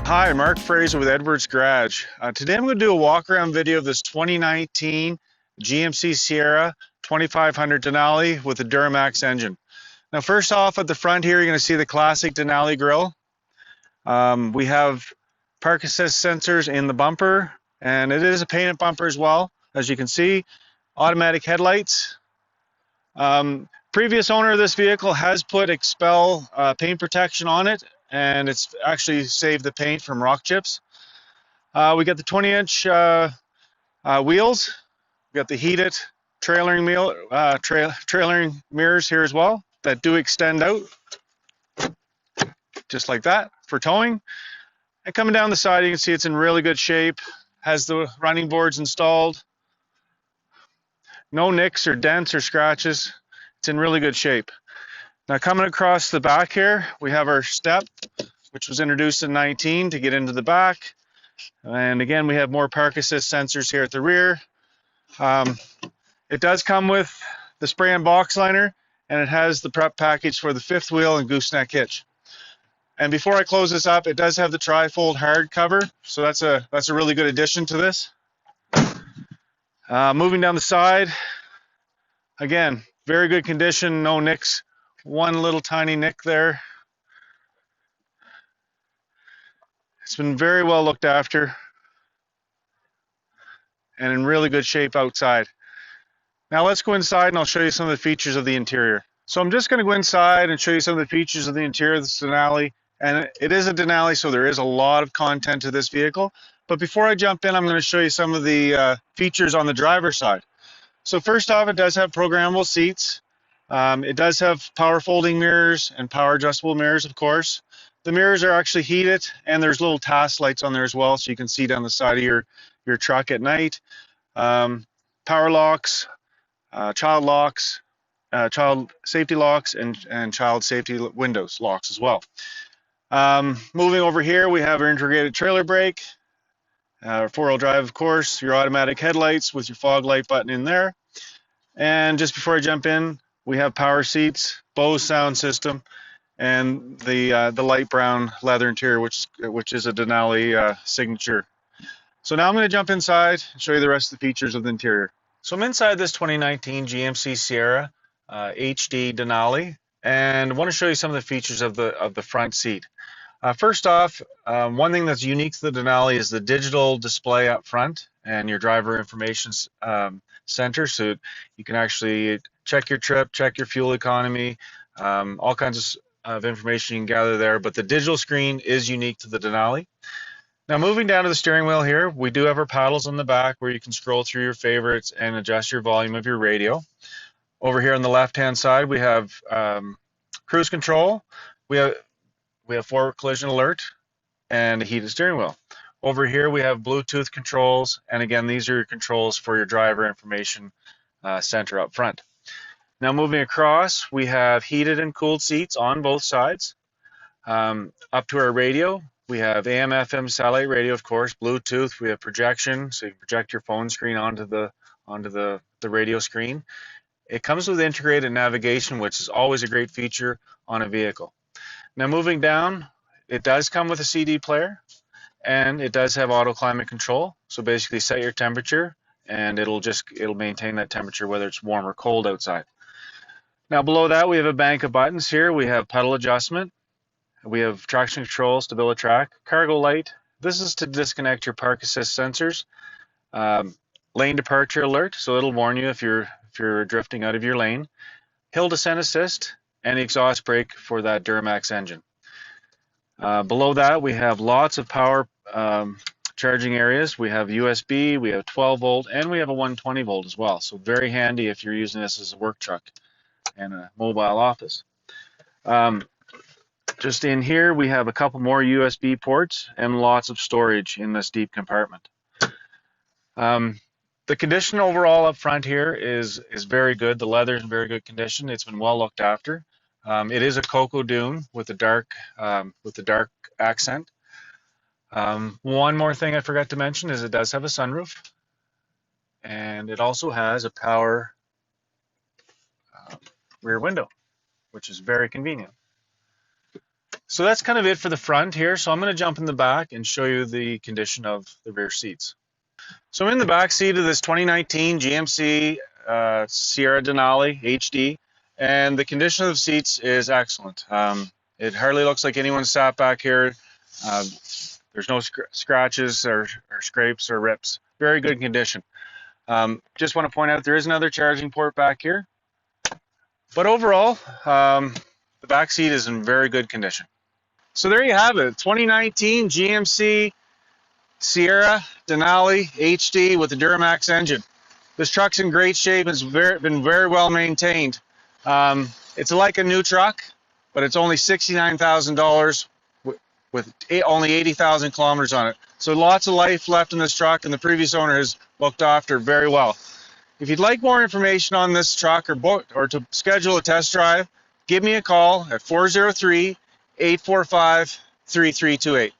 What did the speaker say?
Hi, Mark Fraser with Edwards Garage. Today I'm going to do a walk around video of this 2019 GMC Sierra 2500 Denali with a Duramax engine. Now first off at the front here you're going to see the classic Denali grille. We have park assist sensors in the bumper, and it is a painted bumper as well. As you can see, automatic headlights. Previous owner of this vehicle has put Expel paint protection on it, and it's actually saved the paint from rock chips. We got the 20-inch wheels. We got the heated trailering mirrors here as well that do extend out, just like that, for towing. And coming down the side, you can see it's in really good shape. Has the running boards installed. No nicks or dents or scratches. It's in really good shape. Now coming across the back here, we have our step, which was introduced in 19 to get into the back. And again, we have more park assist sensors here at the rear. It does come with the spray and box liner, and it has the prep package for the fifth wheel and gooseneck hitch. And before I close this up, it does have the tri-fold hard cover, so that's a really good addition to this. Moving down the side, again, very good condition, no nicks. One little tiny nick there. It's been very well looked after and in really good shape outside. Now let's go inside and I'll show you some of the features of the interior. So I'm just going to go inside and show you some of the features of the interior of this Denali. And it is a Denali, so there is a lot of content to this vehicle. But before I jump in, I'm going to show you some of the features on the driver's side. So first off, it does have programmable seats. It does have power folding mirrors and power adjustable mirrors, of course. The mirrors are actually heated, and there's little task lights on there as well, so you can see down the side of your truck at night. Power locks, child safety locks, and child safety windows locks as well. Moving over here, we have our integrated trailer brake, four-wheel drive, of course, your automatic headlights with your fog light button in there. And just before I jump in, we have power seats, Bose Sound System, and the light brown leather interior, which is a Denali signature. So now I'm going to jump inside and show you the rest of the features of the interior. So I'm inside this 2019 GMC Sierra HD Denali, and I want to show you some of the features of the front seat. First off, one thing that's unique to the Denali is the digital display up front and your driver information center, so you can actually check your trip, check your fuel economy, all kinds of information you can gather there, but the digital screen is unique to the Denali. Now moving down to the steering wheel here, we do have our paddles on the back where you can scroll through your favorites and adjust your volume of your radio. Over here on the left hand side, we have cruise control, we have forward collision alert, and a heated steering wheel. Over here we have Bluetooth controls, and again these are your controls for your driver information center up front. Now moving across, we have heated and cooled seats on both sides. Up to our radio, we have AM FM satellite radio, of course, Bluetooth, we have projection, so you can project your phone screen onto the radio screen. It comes with integrated navigation, which is always a great feature on a vehicle. Now moving down, it does come with a CD player, and it does have auto climate control. So basically set your temperature and it'll maintain that temperature whether it's warm or cold outside. Now below that we have a bank of buttons here. We have pedal adjustment, we have traction control, StabiliTrak, cargo light. This is to disconnect your park assist sensors. Lane departure alert, so it'll warn you if you're drifting out of your lane. Hill descent assist, and the exhaust brake for that Duramax engine. Below that, we have lots of power charging areas. We have USB, we have 12 volt, and we have a 120 volt as well. So very handy if you're using this as a work truck and a mobile office. Just in here, we have a couple more USB ports and lots of storage in this deep compartment. The condition overall up front here is very good. The leather is in very good condition. It's been well looked after. It is a cocoa dune with a dark accent. One more thing I forgot to mention is it does have a sunroof, and it also has a power rear window, which is very convenient. So that's kind of it for the front here. So I'm going to jump in the back and show you the condition of the rear seats. So I'm in the back seat of this 2019 GMC Sierra Denali HD, and the condition of the seats is excellent. It hardly looks like anyone sat back here. There's no scratches or scrapes or rips. Very good condition. Just want to point out there is another charging port back here. But overall, the back seat is in very good condition. So there you have it, 2019 GMC Sierra Denali HD with the Duramax engine. This truck's in great shape. It's been very well maintained. It's like a new truck, but it's only $69,000 with only 80,000 kilometers on it. So lots of life left in this truck, and the previous owner has looked after it very well. If you'd like more information on this truck or to schedule a test drive, give me a call at 403-845-3328.